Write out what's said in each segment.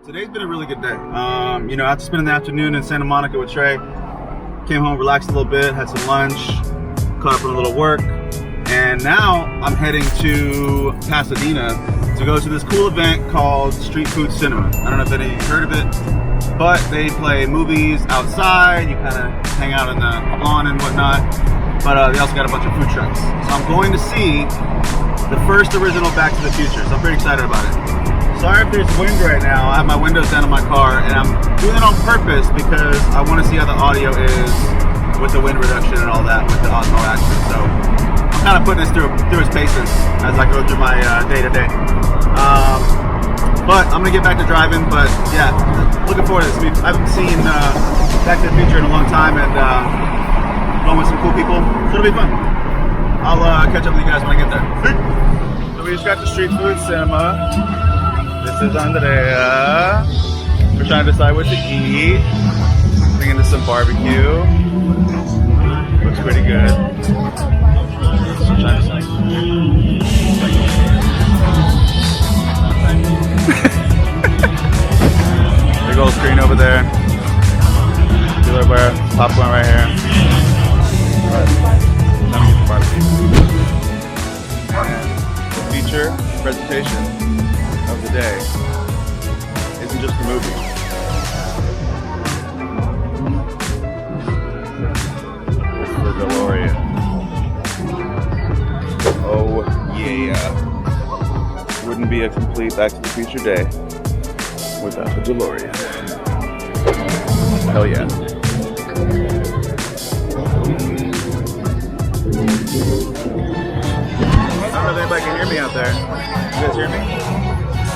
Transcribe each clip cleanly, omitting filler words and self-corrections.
Today's been a really good day. You know, after spending the afternoon in Santa Monica with Trey, came home, relaxed a little bit, had some lunch, caught up on a little work, and now I'm heading to Pasadena to go to this cool event called Street Food Cinema. I don't know if any of you heard of it, but they play movies outside, you kind of hang out in the lawn and whatnot, but they also got a bunch of food trucks. So I'm going to see the first original Back to the Future, so I'm pretty excited about it. Sorry if there's wind right now. I have my windows down in my car, and I'm doing it on purpose because I want to see how the audio is with the wind reduction and all that with the Osmo Action. So I'm kind of putting this through its paces as I go through my day-to-day. But I'm gonna get back to driving. But yeah, looking forward to this. I haven't seen Back to the Future in a long time, and going with some cool people, so it'll be fun. I'll catch up with you guys when I get there. So we just got to Street Food Cinema. This is Andrea. We're trying to decide what to eat. Thinking of some barbecue. Looks pretty good. I'm trying to decide. Big old screen over there. Silverware, popcorn right here. Now we get the barbecue. The feature presentation of the day isn't just the movie. It's the DeLorean. Oh yeah. Wouldn't be a complete Back to the Future day without the DeLorean. Hell yeah. I don't know if anybody can hear me out there. You guys hear me?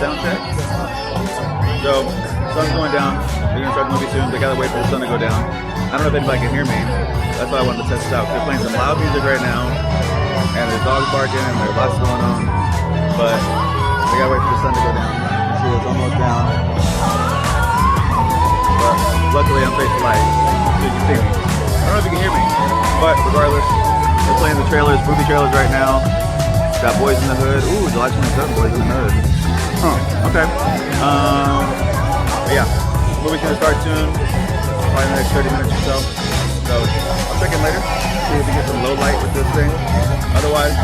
Sound check. So, sun's going down. They're gonna start the movie soon. They gotta wait for the sun to go down. I don't know if anybody can hear me. That's why I wanted to test it out. They're playing some loud music right now, and there's dogs barking, and there's lots going on. But they gotta wait for the sun to go down. See, it's almost down. But luckily, I'm facing light, so you can see me. I don't know if you can hear me, but regardless, they're playing the trailers, movie trailers right now. Got Boys in the Hood. Ooh, July 27th, Boys in the Hood. Huh, okay. But yeah, movie's gonna start soon, probably in the next 30 minutes or so. So I'll check in later, see if we get some low light with this thing. Otherwise,